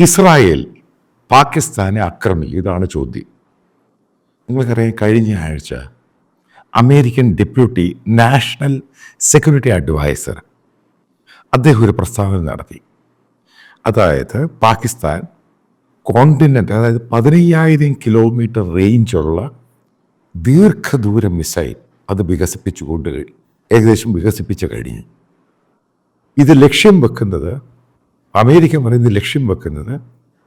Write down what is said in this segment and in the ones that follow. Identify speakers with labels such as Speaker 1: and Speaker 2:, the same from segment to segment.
Speaker 1: Israel പാകിസ്ഥാനെ ആക്രമിക്കും, ഇതാണ് ചോദ്യം. നിങ്ങൾക്കറിയാം, കഴിഞ്ഞ ആഴ്ച American deputy national security adviser അദ്ദേഹം ഒരു പ്രസ്താവന നടത്തി. അതായത് പാകിസ്ഥാൻ കോണ്ടിനെൻ്റ്, അതായത് 15,000 കിലോമീറ്റർ റേഞ്ചുള്ള ദീർഘദൂര മിസൈൽ അത് ഏകദേശം വികസിപ്പിച്ചു കഴിഞ്ഞു. ഇത് ലക്ഷ്യം വെക്കുന്നത്, അമേരിക്ക പറയുന്നത് ലക്ഷ്യം വെക്കുന്നത്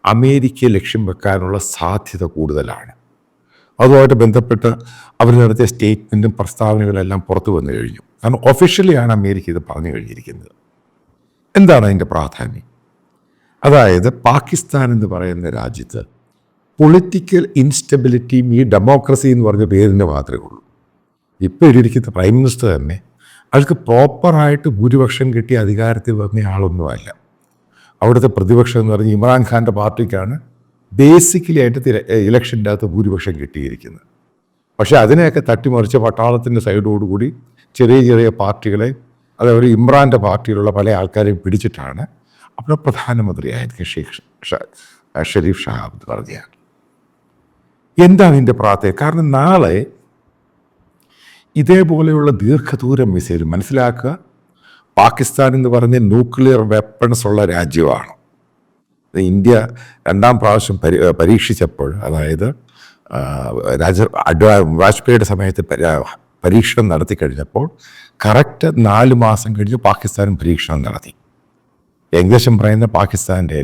Speaker 1: അമേരിക്കയെ ലക്ഷ്യം വെക്കാനുള്ള സാധ്യത കൂടുതലാണ്. അതുമായിട്ട് ബന്ധപ്പെട്ട് അവർ നടത്തിയ സ്റ്റേറ്റ്മെൻറ്റും പ്രസ്താവനകളെല്ലാം പുറത്തു വന്നു കഴിഞ്ഞു. കാരണം ഒഫീഷ്യലിയാണ് അമേരിക്ക ഇത് പറഞ്ഞു കഴിഞ്ഞിരിക്കുന്നത്. എന്താണ് അതിൻ്റെ പ്രാധാന്യം? അതായത് പാകിസ്ഥാൻ എന്ന് പറയുന്ന രാജ്യത്ത് പൊളിറ്റിക്കൽ ഇൻസ്റ്റെബിലിറ്റിയും ഈ ഡെമോക്രസി എന്ന് പറഞ്ഞ പേരിന് മാത്രമേ ഉള്ളൂ. ഇപ്പോൾ ഇരിക്കുന്ന പ്രൈം മിനിസ്റ്റർ തന്നെ അയാൾക്ക് പ്രോപ്പറായിട്ട് ഭൂരിപക്ഷം കിട്ടിയ അധികാരത്തിൽ വന്ന ആളൊന്നുമല്ല. അവിടുത്തെ പ്രതിപക്ഷം എന്ന് പറഞ്ഞാൽ ഇമ്രാൻഖാൻ്റെ പാർട്ടിക്കാണ് ബേസിക്കലി ആയിട്ട് ഇലക്ഷൻ്റെ അകത്ത് ഭൂരിപക്ഷം കിട്ടിയിരിക്കുന്നത്. പക്ഷേ അതിനെയൊക്കെ തട്ടിമറിച്ച് പട്ടാളത്തിൻ്റെ സൈഡോടുകൂടി ചെറിയ ചെറിയ പാർട്ടികളെ, അതേപോലെ ഇമ്രാൻ്റെ പാർട്ടിയിലുള്ള പല ആൾക്കാരെയും പിടിച്ചിട്ടാണ് അവിടെ പ്രധാനമന്ത്രിയായിരിക്കും ഷെരീഫ് ഷഹാബ് പറഞ്ഞാൽ. എന്താണ് ഇതിൻ്റെ പ്രാധാന്യം? കാരണം നാളെ ഇതേപോലെയുള്ള ദീർഘദൂര മിസൈൽ, മനസ്സിലാക്കുക, പാകിസ്ഥാൻ എന്ന് പറഞ്ഞ ന്യൂക്ലിയർ വെപ്പൺസ് ഉള്ള രാജ്യമാണ്. ഇന്ത്യ 2ാം പ്രാവശ്യം പരീക്ഷിച്ചപ്പോൾ, അതായത് വാജ്പേയിയുടെ സമയത്ത് പരീക്ഷണം നടത്തി കഴിഞ്ഞപ്പോൾ കറക്റ്റ് 4 മാസം കഴിഞ്ഞ് പാകിസ്ഥാനും പരീക്ഷണം നടത്തി. ഏകദേശം പറയുന്ന പാകിസ്ഥാൻ്റെ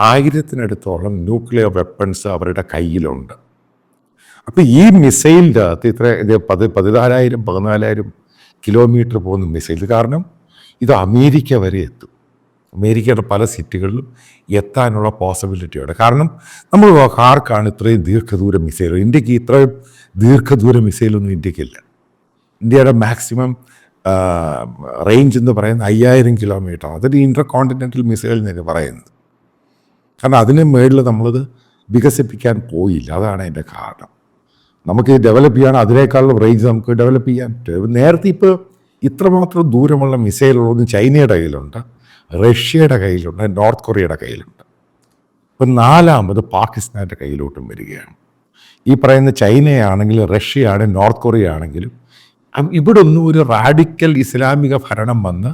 Speaker 1: 1000-നടുത്തോളം ന്യൂക്ലിയർ വെപ്പൺസ് അവരുടെ കയ്യിലുണ്ട്. അപ്പോൾ ഈ മിസൈലിൻ്റെ അകത്ത് 14,000 കിലോമീറ്റർ പോകുന്ന മിസൈൽ, കാരണം ഇത് അമേരിക്ക വരെ എത്തും. അമേരിക്കയുടെ പല സിറ്റികളിലും എത്താനുള്ള പോസിബിലിറ്റിയുണ്ട്. കാരണം നമ്മൾ ആർക്കാണ് ഇത്രയും ദീർഘദൂര മിസൈൽ? ഇന്ത്യക്ക് ഇത്രയും ദീർഘദൂര മിസൈലൊന്നും ഇന്ത്യക്കില്ല. ഇന്ത്യയുടെ മാക്സിമം റേഞ്ച് എന്ന് പറയുന്നത് 5000 കിലോമീറ്റർ. അതൊരു ഇൻ്റർ കോണ്ടിനെൻ്റൽ മിസൈൽ എന്നാണ് പറയുന്നത്. കാരണം അതിന് മുകളിൽ നമ്മളത് വികസിപ്പിക്കാൻ പോയില്ല. അതാണ് അതിൻ്റെ കാരണം. നമുക്ക് ഡെവലപ്പ് ചെയ്യാൻ അതിനേക്കാളും റേഞ്ച് നമുക്ക് ഡെവലപ്പ് ചെയ്യാൻ പറ്റും. നേരത്തെ ഇപ്പോൾ ഇത്രമാത്രം ദൂരമുള്ള മിസൈലുള്ളതും ചൈനയുടെ കയ്യിലുണ്ട്, റഷ്യയുടെ കയ്യിലുണ്ട്, നോർത്ത് കൊറിയയുടെ കയ്യിലുണ്ട്. ഇപ്പം 4ാമത് പാകിസ്ഥാൻ്റെ കയ്യിലോട്ടും വരികയാണ്. ഈ പറയുന്ന ചൈനയാണെങ്കിലും റഷ്യയാണെങ്കിലും നോർത്ത് കൊറിയ ആണെങ്കിലും ഇവിടെ ഒന്നും ഒരു റാഡിക്കൽ ഇസ്ലാമിക ഭരണം വന്ന്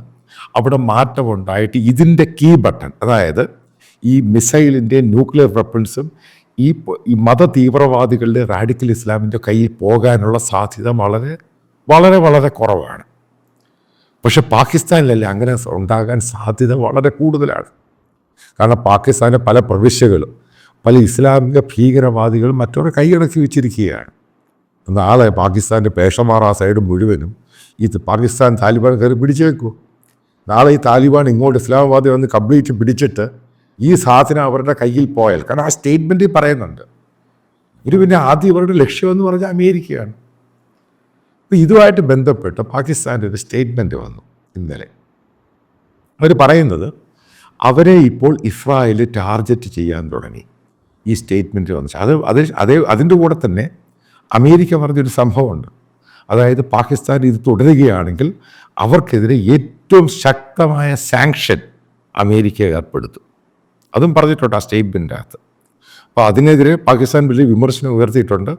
Speaker 1: അവിടെ മാറ്റമുണ്ടായിട്ട് ഇതിൻ്റെ കീ ബട്ടൺ, അതായത് ഈ മിസൈലിൻ്റെ ന്യൂക്ലിയർ വെപ്പൺസും ഈ മത തീവ്രവാദികളുടെ റാഡിക്കൽ ഇസ്ലാമിൻ്റെ കയ്യിൽ പോകാനുള്ള സാധ്യത വളരെ വളരെ വളരെ കുറവാണ്. പക്ഷെ പാകിസ്ഥാനിലല്ലേ അങ്ങനെ ഉണ്ടാകാൻ സാധ്യത വളരെ കൂടുതലാണ്. കാരണം പാകിസ്ഥാൻ്റെ പല പ്രവിശ്യകളും പല ഇസ്ലാമിക ഭീകരവാദികളും മറ്റവരെ കൈയടക്കി വെച്ചിരിക്കുകയാണ്. നാളെ പാകിസ്ഥാൻ്റെ പേഷമാർ ആ സൈഡ് മുഴുവനും പാകിസ്ഥാൻ താലിബാൻ കയറി പിടിച്ചു വെക്കൂ. നാളെ ഈ താലിബാൻ ഇങ്ങോട്ട് ഇസ്ലാമാബാദ് വന്ന് കംപ്ലീറ്റ് പിടിച്ചിട്ട് ഈ സാധനം അവരുടെ കയ്യിൽ പോയാൽ, കാരണം ആ സ്റ്റേറ്റ്മെൻറ്റിൽ പറയുന്നുണ്ട്, ഇത് പിന്നെ ആദ്യം ഇവരുടെ ലക്ഷ്യമെന്ന് പറഞ്ഞാൽ അമേരിക്കയാണ്. അപ്പോൾ ഇതുമായിട്ട് ബന്ധപ്പെട്ട് പാകിസ്ഥാൻ്റെ ഒരു സ്റ്റേറ്റ്മെൻറ്റ് വന്നു ഇന്നലെ. അവർ പറയുന്നത് അവരെ ഇപ്പോൾ ഇസ്രായേൽ ടാർഗറ്റ് ചെയ്യാൻ തുടങ്ങി. ഈ സ്റ്റേറ്റ്മെൻറ്റ് വന്നു. അതിൻ്റെ കൂടെ തന്നെ അമേരിക്ക പറഞ്ഞൊരു സംഭവമുണ്ട്. അതായത് പാകിസ്ഥാൻ ഇത് തുടരുകയാണെങ്കിൽ അവർക്കെതിരെ ഏറ്റവും ശക്തമായ സാങ്ഷൻ അമേരിക്ക ഏർപ്പെടുത്തും. അതും പറഞ്ഞിട്ടുണ്ട് ആ സ്റ്റേറ്റ്മെൻറ്റിൻ്റെ അകത്ത്. അപ്പോൾ അതിനെതിരെ പാകിസ്ഥാൻ വലിയ വിമർശനം ഉയർത്തിയിട്ടുണ്ട്.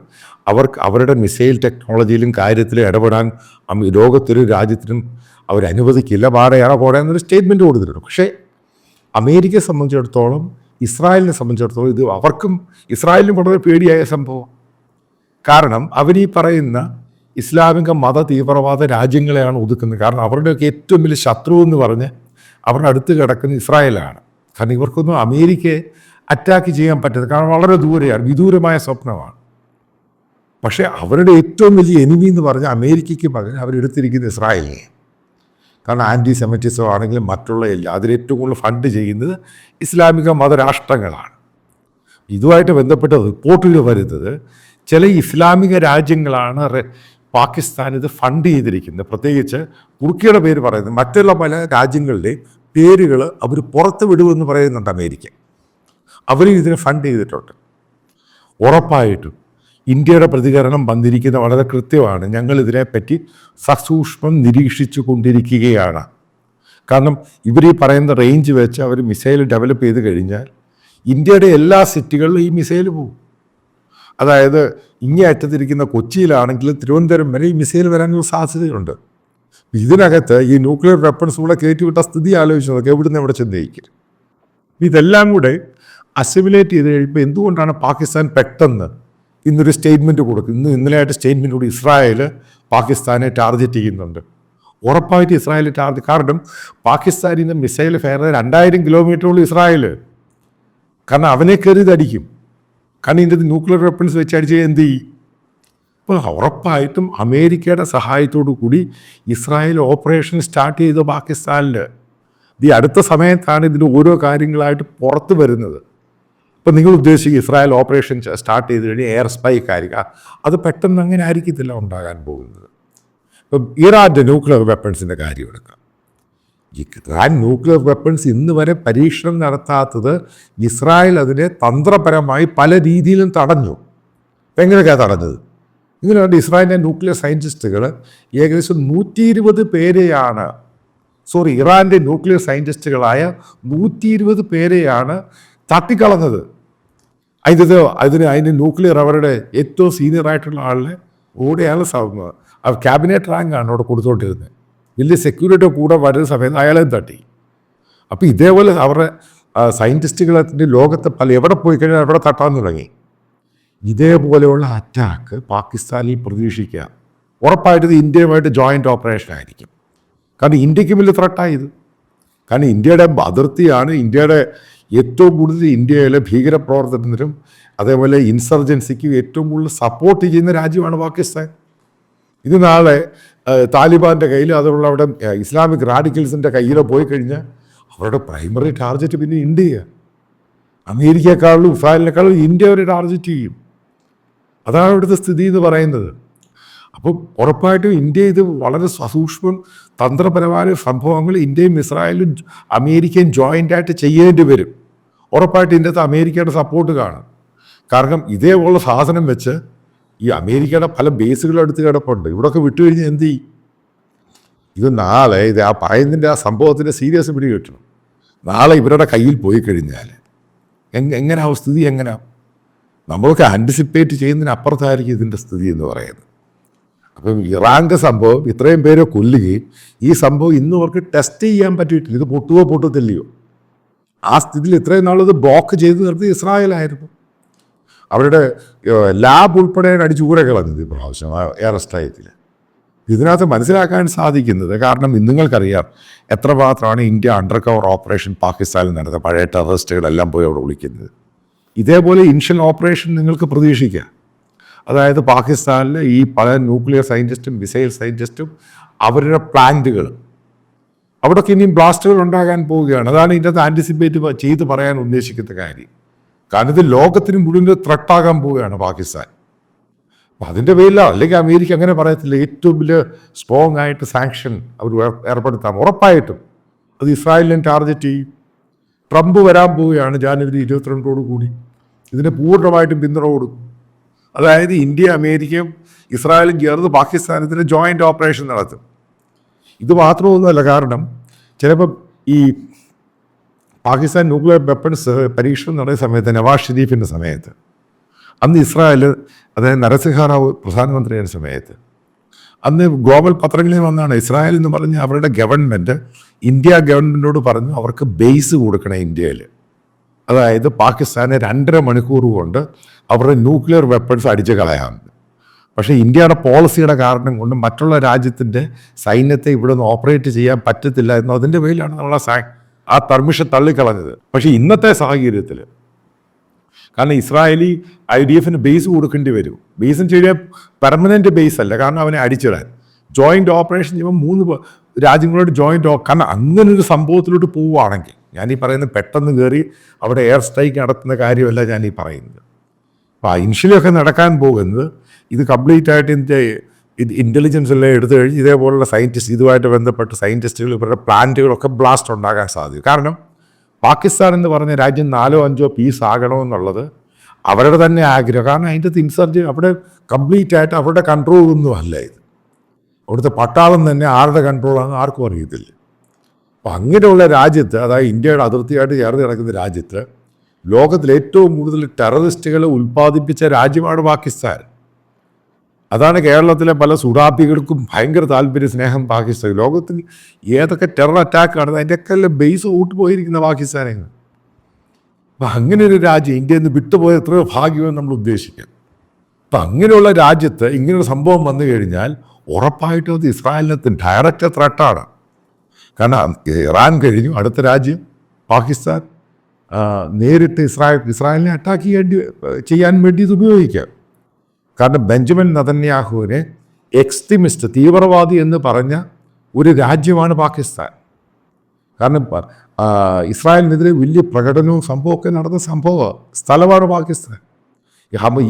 Speaker 1: അവരുടെ മിസൈൽ ടെക്നോളജിയിലും കാര്യത്തിലും ഇടപെടാൻ ലോകത്തൊരു രാജ്യത്തിനും അവരനുവദിക്കില്ല, വാടകയാണോ പോടാന്നൊരു സ്റ്റേറ്റ്മെൻറ്റ് കൊടുത്തിട്ടുണ്ട്. പക്ഷേ അമേരിക്കയെ സംബന്ധിച്ചിടത്തോളം, ഇസ്രായേലിനെ സംബന്ധിച്ചിടത്തോളം ഇത് അവർക്കും ഇസ്രായേലിനും വളരെ പേടിയായ സംഭവം. കാരണം അവരീ പറയുന്ന ഇസ്ലാമിക മത തീവ്രവാദ രാജ്യങ്ങളെയാണ് ഒതുക്കുന്നത്. കാരണം അവരുടെയൊക്കെ ഏറ്റവും വലിയ ശത്രു എന്ന് പറഞ്ഞ് അവരുടെ അടുത്ത് കിടക്കുന്ന ഇസ്രായേലാണ്. കാരണം ഇവർക്കൊന്നും അമേരിക്കയെ അറ്റാക്ക് ചെയ്യാൻ പറ്റുന്നത്, കാരണം വളരെ ദൂരെയാണ്, വിദൂരമായ സ്വപ്നമാണ്. പക്ഷേ അവരുടെ ഏറ്റവും വലിയ എനിമി എന്ന് പറഞ്ഞാൽ അമേരിക്കയ്ക്ക് പകരം അവരെടുത്തിരിക്കുന്ന ഇസ്രായേലിനെ. കാരണം ആൻറ്റി സെമിറ്റിസം ആണെങ്കിലും മറ്റുള്ള എല്ലാം അതിലേറ്റവും കൂടുതൽ ഫണ്ട് ചെയ്യുന്നത് ഇസ്ലാമിക മതരാഷ്ട്രങ്ങളാണ്. ഇതുമായിട്ട് ബന്ധപ്പെട്ട റിപ്പോർട്ടുകൾ വരുന്നത് ചില ഇസ്ലാമിക രാജ്യങ്ങളാണ് പാകിസ്ഥാൻ ഇത് ഫണ്ട് ചെയ്തിരിക്കുന്നത്. പ്രത്യേകിച്ച് തുർക്കിയുടെ പേര് പറയുന്നത്, മറ്റുള്ള പല രാജ്യങ്ങളുടെ പേരുകൾ അവർ പുറത്ത് വിടുമെന്ന് പറയുന്നുണ്ട് അമേരിക്ക. അവരും ഇതിനെ ഫണ്ട് ചെയ്തിട്ടുണ്ട്. ഉറപ്പായിട്ടും ഇന്ത്യയുടെ പ്രതികരണം വന്നിരിക്കുന്ന വളരെ കൃത്യമാണ്. ഞങ്ങൾ ഇതിനെപ്പറ്റി സസൂക്ഷ്മം നിരീക്ഷിച്ചു കൊണ്ടിരിക്കുകയാണ്. കാരണം ഇവർ ഈ പറയുന്ന റേഞ്ച് വെച്ച് അവർ മിസൈൽ ഡെവലപ്പ് ചെയ്ത് കഴിഞ്ഞാൽ ഇന്ത്യയുടെ എല്ലാ സിറ്റികളിലും ഈ മിസൈൽ പോകും. അതായത് ഇങ്ങേ അറ്റത്തിരിക്കുന്ന കൊച്ചിയിലാണെങ്കിലും തിരുവനന്തപുരം വരെ ഈ മിസൈൽ വരാനുള്ള സാധ്യതയുണ്ട്. ഇതിനകത്ത് ഈ ന്യൂക്ലിയർ വെപ്പൺസ് കൂടെ കയറ്റിവിട്ട സ്ഥിതി ആലോചിച്ച് നോക്കുക, എവിടുന്ന് എവിടെ ചെന്നേക്കും. ഇതെല്ലാം കൂടെ അസിമുലേറ്റ് ചെയ്ത് കഴിയുമ്പോൾ എന്തുകൊണ്ടാണ് പാകിസ്ഥാൻ പെട്ടെന്ന് ഇന്നൊരു സ്റ്റേറ്റ്മെൻറ്റ് കൊടുക്കും? ഇന്നലെയായിട്ട് സ്റ്റേറ്റ്മെൻറ്റ് കൂടി ഇസ്രായേൽ പാകിസ്ഥാനെ ടാർഗറ്റ് ചെയ്യുന്നുണ്ട്. ഉറപ്പായിട്ട് ഇസ്രായേൽ ടാർഗറ്റ്, കാരണം പാകിസ്ഥാനിൽ നിന്ന് മിസൈൽ ഫെയർ 2000 കിലോമീറ്ററുള്ള ഇസ്രായേൽ, കാരണം അവനെ കയറി ഇതടിക്കും. കാരണം ഇതിൻ്റെ ന്യൂക്ലിയർ വെപ്പൺസ് വെച്ച് അടിച്ച് എന്ത് ചെയ്യും? അപ്പോൾ ഉറപ്പായിട്ടും അമേരിക്കയുടെ സഹായത്തോടു കൂടി ഇസ്രായേൽ ഓപ്പറേഷൻ സ്റ്റാർട്ട് ചെയ്തു പാകിസ്ഥാനിൽ. ഈ അടുത്ത സമയത്താണ് ഇതിൻ്റെ ഓരോ കാര്യങ്ങളായിട്ട് പുറത്ത് വരുന്നത്. ഇപ്പം നിങ്ങൾ ഉദ്ദേശിക്കുക ഇസ്രായേൽ ഓപ്പറേഷൻ സ്റ്റാർട്ട് ചെയ്ത് കഴിഞ്ഞ് എയർ സ്പൈക്ക് ആയിരിക്കുക, അത് പെട്ടെന്ന് അങ്ങനെ ആയിരിക്കത്തില്ല ഉണ്ടാകാൻ പോകുന്നത്. ഇപ്പം ഇറാൻ്റെ ന്യൂക്ലിയർ വെപ്പൺസിൻ്റെ കാര്യം എടുക്കാം. ഇറാൻ ന്യൂക്ലിയർ വെപ്പൺസ് ഇന്ന് വരെ പരീക്ഷണം നടത്താത്തത് ഇസ്രായേൽ അതിനെ തന്ത്രപരമായി പല രീതിയിലും തടഞ്ഞു. അപ്പം എങ്ങനെയൊക്കെയാണ് തടഞ്ഞത്? ഇങ്ങനെയാണ് ഇസ്രായേലിൻ്റെ ന്യൂക്ലിയർ സയൻറ്റിസ്റ്റുകൾ ഏകദേശം 120 പേരെയാണ്, ഇറാൻ്റെ ന്യൂക്ലിയർ സയൻറ്റിസ്റ്റുകളായ 120 പേരെയാണ് തട്ടിക്കളഞ്ഞത്. അതിന് ന്യൂക്ലിയർ അവരുടെ ഏറ്റവും സീനിയർ ആയിട്ടുള്ള ആളിനെ ഓടെയാണ് ക്യാബിനറ്റ് റാങ്കാണ് അവിടെ കൊടുത്തുകൊണ്ടിരുന്നത്. വലിയ സെക്യൂരിറ്റി കൂടെ വരുന്ന സമയത്ത് അയാളെ തട്ടി. അപ്പോൾ ഇതേപോലെ അവരുടെ സയൻറ്റിസ്റ്റുകളെ ലോകത്തെ എവിടെ പോയി കഴിഞ്ഞാൽ അവിടെ തട്ടാൻ തുടങ്ങി. ഇതേപോലെയുള്ള അറ്റാക്ക് പാകിസ്ഥാനിൽ പ്രതീക്ഷിക്കുക. ഉറപ്പായിട്ട് ഇന്ത്യയുമായിട്ട് ജോയിൻ്റ് ഓപ്പറേഷൻ ആയിരിക്കും. കാരണം ഇന്ത്യക്ക് വലിയ ത്രെട്ടായത്. കാരണം ഇന്ത്യയുടെ അതിർത്തിയാണ്. ഇന്ത്യയുടെ ഏറ്റവും കൂടുതൽ ഇന്ത്യയിലെ ഭീകരപ്രവർത്തനത്തിനും അതേപോലെ ഇൻസർജൻസിക്കും ഏറ്റവും കൂടുതൽ സപ്പോർട്ട് ചെയ്യുന്ന രാജ്യമാണ് പാകിസ്ഥാൻ. ഇത് നാളെ താലിബാൻ്റെ കയ്യിൽ, അതുപോലെ അവിടെ ഇസ്ലാമിക് റാഡിക്കൽസിൻ്റെ കയ്യിലോ പോയി കഴിഞ്ഞാൽ അവരുടെ പ്രൈമറി ടാർഗറ്റ് പിന്നെ ഇന്ത്യയാണ്. അമേരിക്കയെക്കാളും ഇസ്രായേലിനേക്കാളും ഇന്ത്യ ഒരു ടാർഗറ്റ് ചെയ്യും. അതാണ് ഇവിടുത്തെ സ്ഥിതി എന്ന് പറയുന്നത്. അപ്പം ഉറപ്പായിട്ടും ഇന്ത്യ ഇത് വളരെ സസൂക്ഷ്മം തന്ത്രപരമായ സംഭവങ്ങൾ ഇന്ത്യയും ഇസ്രായേലും അമേരിക്കയും ജോയിൻ്റായിട്ട് ചെയ്യേണ്ടി വരും. ഉറപ്പായിട്ട് ഇതിൻ്റെ അമേരിക്കയുടെ സപ്പോർട്ട് കാണും. കാരണം ഇതേപോലുള്ള സാധനം വെച്ച് ഈ അമേരിക്കയുടെ പല ബേസുകളും എടുത്ത് കിടപ്പുണ്ട്. ഇവിടെയൊക്കെ വിട്ടുകഴിഞ്ഞാൽ എന്ത് ചെയ്യും? ഇത് നാളെ ആ പറയുന്നതിൻ്റെ ആ സംഭവത്തിൻ്റെ സീരിയസ് പിടി കിട്ടണം. നാളെ ഇവരുടെ കയ്യിൽ പോയി കഴിഞ്ഞാൽ എങ്ങനെയാവും സ്ഥിതി? എങ്ങനെയാവും? നമ്മളൊക്കെ ആൻറ്റിസിപ്പേറ്റ് ചെയ്യുന്നതിനപ്പുറത്തായിരിക്കും ഇതിൻ്റെ സ്ഥിതി എന്ന് പറയുന്നത്. അപ്പം ഇറാൻ്റെ സംഭവം ഇത്രയും പേരെ കൊല്ലുകയും ഈ സംഭവം ഇന്നും അവർക്ക് ടെസ്റ്റ് ചെയ്യാൻ പറ്റിയിട്ടില്ല. ഇത് പൊട്ടുവോ പൊട്ടത്തില്ലയോ? ആ സ്ഥിതിയിൽ ഇത്രയും നാളത് ബ്ലോക്ക് ചെയ്ത് നിർത്തി ഇസ്രായേലായിരുന്നു. അവരുടെ ലാബ് ഉൾപ്പെടെ അടിച്ചു ഊരെ കളഞ്ഞത് ഇപ്രാവശ്യം എയർ സ്ട്രൈക്കിൽ. ഇതിനകത്ത് മനസ്സിലാക്കാൻ സാധിക്കുന്നത്, കാരണം നിങ്ങൾക്കറിയാം എത്രമാത്രമാണ് ഇന്ത്യ അണ്ടർ കവർ ഓപ്പറേഷൻ പാകിസ്ഥാനിൽ നടത്തുക. പഴയ ടെററിസ്റ്റുകളെല്ലാം പോയി അവിടെ വിളിക്കുന്നത്. ഇതേപോലെ ഇനിഷ്യൽ ഓപ്പറേഷൻ നിങ്ങൾക്ക് പ്രതീക്ഷിക്കാം. അതായത് പാകിസ്ഥാനിൽ ഈ പല ന്യൂക്ലിയർ സയൻറ്റിസ്റ്റും മിസൈൽ സയൻറ്റിസ്റ്റും അവരുടെ പ്ലാന്റുകൾ അവിടെയൊക്കെ ഇനിയും ബ്ലാസ്റ്റുകൾ ഉണ്ടാകാൻ പോവുകയാണ്. അതാണ് ഇതിൻ്റെ ആൻറ്റിസിപ്പേറ്റ് ചെയ്ത് പറയാൻ ഉദ്ദേശിക്കുന്ന കാര്യം. കാരണം ഇത് ലോകത്തിന് മുഴുവൻ ത്രെട്ടാകാൻ പോവുകയാണ് പാകിസ്ഥാൻ. അപ്പം അതിൻ്റെ പേരിലാണ്, അല്ലെങ്കിൽ അമേരിക്ക അങ്ങനെ പറയത്തില്ല, ഏറ്റവും വലിയ സ്ട്രോങ് ആയിട്ട് സാങ്ഷൻ അവർ ഏർപ്പെടുത്താം. ഉറപ്പായിട്ടും അത് ഇസ്രായേലിനെ ടാർഗറ്റ് ചെയ്യും. ട്രംപ് വരാൻ പോവുകയാണ് ജാനുവരി 22 കൂടി. ഇതിന് പൂർണ്ണമായിട്ടും പിന്തുണ കൊടുക്കും. അതായത് ഇന്ത്യ, അമേരിക്കയും ഇസ്രായേലും ചേർന്ന് പാകിസ്ഥാനത്തിന് ജോയിൻ്റ് ഓപ്പറേഷൻ നടത്തും. ഇത് മാത്രമൊന്നുമല്ല, കാരണം ചിലപ്പം ഈ പാകിസ്ഥാൻ ന്യൂക്ലിയർ വെപ്പൺസ് പരീക്ഷണം നടത്തിയ സമയത്ത്, നവാസ് ഷെരീഫിൻ്റെ സമയത്ത്, അന്ന് ഇസ്രായേൽ, അതായത് നരസിംഹറാവു പ്രധാനമന്ത്രിയായ സമയത്ത്, അന്ന് ഗ്ലോബൽ പത്രങ്ങളിൽ വന്നാണ് ഇസ്രായേൽ എന്ന് പറഞ്ഞ് അവരുടെ ഗവൺമെൻറ് ഇന്ത്യ ഗവൺമെൻറ്റിനോട് പറഞ്ഞു അവർക്ക് ബേസ് കൊടുക്കണം ഇന്ത്യയിൽ. അതായത് പാകിസ്ഥാനെ 2.5 മണിക്കൂർ കൊണ്ട് അവരുടെ ന്യൂക്ലിയർ വെപ്പൺസ് അടിച്ച് കളയാമെന്ന്. പക്ഷേ ഇന്ത്യയുടെ പോളിസിയുടെ കാരണം കൊണ്ട് മറ്റുള്ള രാജ്യത്തിൻ്റെ സൈന്യത്തെ ഇവിടെ നിന്ന് ഓപ്പറേറ്റ് ചെയ്യാൻ പറ്റത്തില്ല എന്നതിൻ്റെ പേരിലാണ് നമ്മൾ ആ പെർമിഷൻ തള്ളിക്കളഞ്ഞത്. പക്ഷേ ഇന്നത്തെ സാഹചര്യത്തിൽ, കാരണം ഇസ്രായേലി IDF-ന് ബേസ് കൊടുക്കേണ്ടി വരും. ബേസും ചെയ്യാൻ പെർമനൻറ്റ് ബേസ് അല്ല, കാരണം അവനെ അടിച്ചിടാൻ ജോയിൻ്റ് ഓപ്പറേഷൻ ചെയ്യുമ്പോൾ 3 രാജ്യങ്ങളോട് ജോയിൻ്റ്, കാരണം അങ്ങനൊരു സംഭവത്തിലോട്ട് പോവുകയാണെങ്കിൽ, ഞാനീ പറയുന്നത് പെട്ടെന്ന് കയറി അവിടെ എയർ സ്ട്രൈക്ക് നടത്തുന്ന കാര്യമല്ല ഞാനീ പറയുന്നത്. അപ്പോൾ ഇനിഷ്യലൊക്കെ നടക്കാൻ പോകുന്നത് ഇത് കംപ്ലീറ്റ് ആയിട്ട് ഇൻ്റലിജൻസ് എല്ലാം എടുത്തു കഴിഞ്ഞ് ഇതേപോലുള്ള സയൻറ്റിസ്റ്റ്, ഇതുമായിട്ട് ബന്ധപ്പെട്ട് സയൻറ്റിസ്റ്റുകൾ ഇവരുടെ പ്ലാന്റുകളൊക്കെ ബ്ലാസ്റ്റ് ഉണ്ടാകാൻ സാധിക്കും. കാരണം പാകിസ്ഥാൻ എന്ന് പറഞ്ഞ രാജ്യം 4-5 പീസ് ആകണമെന്നുള്ളത് അവരുടെ തന്നെ ആഗ്രഹം. കാരണം അതിൻ്റെ ഇൻസർജൻ അവിടെ കംപ്ലീറ്റ് ആയിട്ട് അവരുടെ കൺട്രോളൊന്നും അല്ല ഇത്. അവിടുത്തെ പട്ടാളം തന്നെ ആരുടെ കൺട്രോളാണെന്ന് ആർക്കും അറിയത്തില്ല. അപ്പം അങ്ങനെയുള്ള രാജ്യത്ത്, അതായത് ഇന്ത്യയുടെ അതിർത്തിയായിട്ട് ചേർന്ന് കിടക്കുന്ന രാജ്യത്ത് ലോകത്തിൽ ഏറ്റവും കൂടുതൽ ടെററിസ്റ്റുകളെ ഉൽപ്പാദിപ്പിച്ച രാജ്യമാണ് പാകിസ്ഥാൻ. അതാണ് കേരളത്തിലെ പല സുഡാപ്പികൾക്കും ഭയങ്കര താല്പര്യ സ്നേഹം പാകിസ്ഥാൻ. ലോകത്തിൽ ഏതൊക്കെ ടെറർ അറ്റാക്ക് നടന്നത് അതിൻ്റെയൊക്കെ ബേസ് ഊട്ടുപോയിരിക്കുന്ന പാകിസ്ഥാനെ. അപ്പം അങ്ങനെ ഒരു രാജ്യം ഇന്ത്യയിൽ നിന്ന് വിട്ടുപോയ എത്രയോ ഭാഗ്യമെന്ന് നമ്മൾ ഉദ്ദേശിക്കാം. അപ്പം അങ്ങനെയുള്ള രാജ്യത്ത് ഇങ്ങനൊരു സംഭവം വന്നു കഴിഞ്ഞാൽ ഉറപ്പായിട്ടും അത് ഇസ്രായേലിന് ഡയറക്റ്റ് ത്രെട്ടാണ്. കാരണം ഇറാൻ കഴിഞ്ഞു, അടുത്ത രാജ്യം പാകിസ്ഥാൻ നേരിട്ട് ഇസ്രായേലിനെ അറ്റാക്ക് ചെയ്യാൻ വേണ്ടി ഇത് ഉപയോഗിക്കാം. കാരണം ബെഞ്ചമിൻ നെതന്യാഹുവിനെ എക്സ്ട്രീമിസ്റ്റ്, തീവ്രവാദി എന്ന് പറഞ്ഞ ഒരു രാജ്യമാണ് പാകിസ്ഥാൻ. കാരണം ഇസ്രായേലിനെതിരെ വലിയ പ്രകടനവും സംഭവമൊക്കെ നടന്ന സ്ഥലമാണ് പാകിസ്ഥാൻ.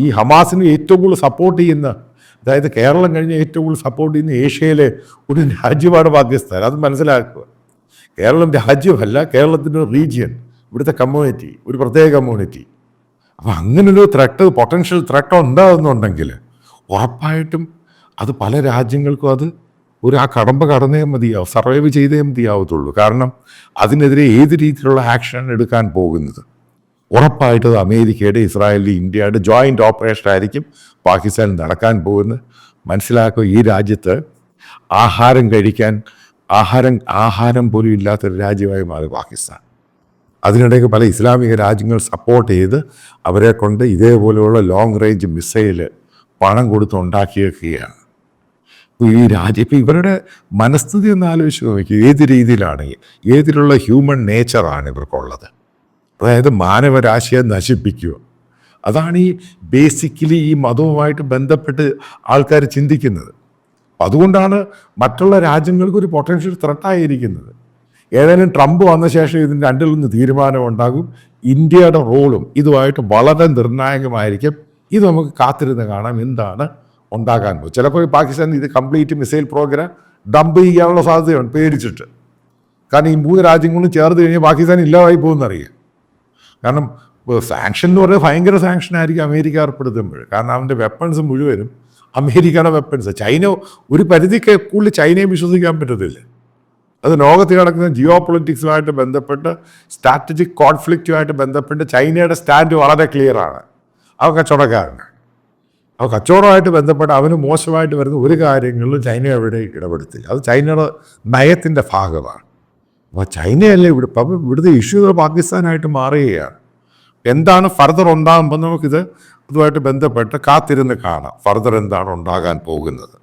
Speaker 1: ഈ ഹമാസിന് ഏറ്റവും കൂടുതൽ സപ്പോർട്ട് ചെയ്യുന്ന, അതായത് കേരളം കഴിഞ്ഞ് ഏറ്റവും കൂടുതൽ സപ്പോർട്ട് ചെയ്യുന്ന ഏഷ്യയിലെ ഒരു രാജ്യമാണ് പാകിസ്ഥാൻ. അത് മനസ്സിലാക്കുക. കേരളം രാജ്യമല്ല, കേരളത്തിൻ്റെ റീജിയൻ, ഇവിടുത്തെ കമ്മ്യൂണിറ്റി, ഒരു പ്രത്യേക കമ്മ്യൂണിറ്റി. അപ്പം അങ്ങനൊരു പൊട്ടൻഷ്യൽ ത്രെട്ട് ഉണ്ടാകുന്നുണ്ടെങ്കിൽ ഉറപ്പായിട്ടും അത് പല രാജ്യങ്ങൾക്കും അത് ആ കടമ്പ കടന്നേ മതിയാവും, സർവൈവ് ചെയ്തേ മതിയാവത്തുള്ളൂ. കാരണം അതിനെതിരെ ഏത് രീതിയിലുള്ള ആക്ഷൻ എടുക്കാൻ പോകുന്നത് ഉറപ്പായിട്ടും അമേരിക്കയുടെ, ഇസ്രായേലിൻ്റെ, ഇന്ത്യയുടെ ജോയിൻ്റ് ഓപ്പറേഷൻ ആയിരിക്കും പാകിസ്ഥാനിൽ നടക്കാൻ പോകുന്നത്. മനസ്സിലാക്കുക, ഈ രാജ്യത്ത് ആഹാരം കഴിക്കാൻ ആഹാരം പോലും ഇല്ലാത്തൊരു രാജ്യമായി മാറി പാകിസ്ഥാൻ. അതിനിടയ്ക്ക് പല ഇസ്ലാമിക രാജ്യങ്ങൾ സപ്പോർട്ട് ചെയ്ത് അവരെ കൊണ്ട് ഇതേപോലെയുള്ള ലോങ് റേഞ്ച് മിസൈൽ പണം കൊടുത്ത് ഉണ്ടാക്കിയേക്കുകയാണ്. ഈ രാജ്യം ഇപ്പം ഇവരുടെ മനസ്ഥിതി ഒന്ന് ആലോചിച്ച് നോക്കി, ഏത് രീതിയിലാണ്, ഏതിലുള്ള ഹ്യൂമൻ നേച്ചറാണ് ഇവർക്കുള്ളത്. അതായത് മാനവരാശിയെ നശിപ്പിക്കുക. അതാണ് ഈ ബേസിക്കലി ഈ മതവുമായിട്ട് ബന്ധപ്പെട്ട് ആൾക്കാർ ചിന്തിക്കുന്നത്. അതുകൊണ്ടാണ് മറ്റുള്ള രാജ്യങ്ങൾക്ക് ഒരു പൊട്ടൻഷ്യൽ ത്രെട്ടായിരിക്കുന്നത്. ഏതായാലും ട്രംപ് വന്ന ശേഷം ഇതിൻ്റെ രണ്ടിലൊന്ന് തീരുമാനം ഉണ്ടാകും. ഇന്ത്യയുടെ റോളും ഇതുമായിട്ട് വളരെ നിർണായകമായിരിക്കും. ഇത് നമുക്ക് കാത്തിരുന്ന് കാണാം എന്താണ് ഉണ്ടാകാൻ പോകും. ചിലപ്പോൾ പാകിസ്ഥാൻ ഇത് കംപ്ലീറ്റ് മിസൈൽ പ്രോഗ്രാം ഡംപ് ചെയ്യാനുള്ള സാധ്യതയുണ്ട് പേടിച്ചിട്ട്. കാരണം ഈ 3 രാജ്യങ്ങളും ചേർത്ത് കഴിഞ്ഞാൽ പാകിസ്ഥാൻ ഇല്ലാതായി പോകുമെന്നറിയാം. കാരണം സാങ്ഷൻ എന്ന് പറയുന്നത് ഭയങ്കര സാങ്ഷൻ ആയിരിക്കും അമേരിക്ക ഏർപ്പെടുത്തുമ്പോൾ. കാരണം അവൻ്റെ വെപ്പൺസ് മുഴുവനും അമേരിക്കയുടെ വെപ്പൺസ്. ചൈന ഒരു പരിധിക്ക് കൂടുതൽ ചൈനയെ വിശ്വസിക്കാൻ പറ്റത്തില്ല. അത് ലോകത്ത് കിടക്കുന്ന ജിയോ പൊളിറ്റിക്സുമായിട്ട് ബന്ധപ്പെട്ട്, സ്ട്രാറ്റജിക് കോൺഫ്ലിക്റ്റുമായിട്ട് ബന്ധപ്പെട്ട് ചൈനയുടെ സ്റ്റാൻഡ് വളരെ ക്ലിയറാണ്. അവ കച്ചവടക്കാരനാണ്. അവ കച്ചവടമായിട്ട് ബന്ധപ്പെട്ട് അവന് മോശമായിട്ട് വരുന്ന ഒരു കാര്യങ്ങളിലും ചൈന എവിടെ ഇടപെടുത്തില്ല. അത് ചൈനയുടെ നയത്തിൻ്റെ ഭാഗമാണ്. അപ്പോൾ ചൈനയല്ലേ അപ്പം ഇവിടുത്തെ ഇഷ്യൂകൾ പാകിസ്ഥാനായിട്ട് മാറുകയാണ്. എന്താണ് ഫർദർ ഉണ്ടാകുമ്പോൾ നമുക്കിത് അതുമായിട്ട് ബന്ധപ്പെട്ട് കാത്തിരുന്ന് കാണാം ഫർദർ എന്താണ് ഉണ്ടാകാൻ പോകുന്നത്.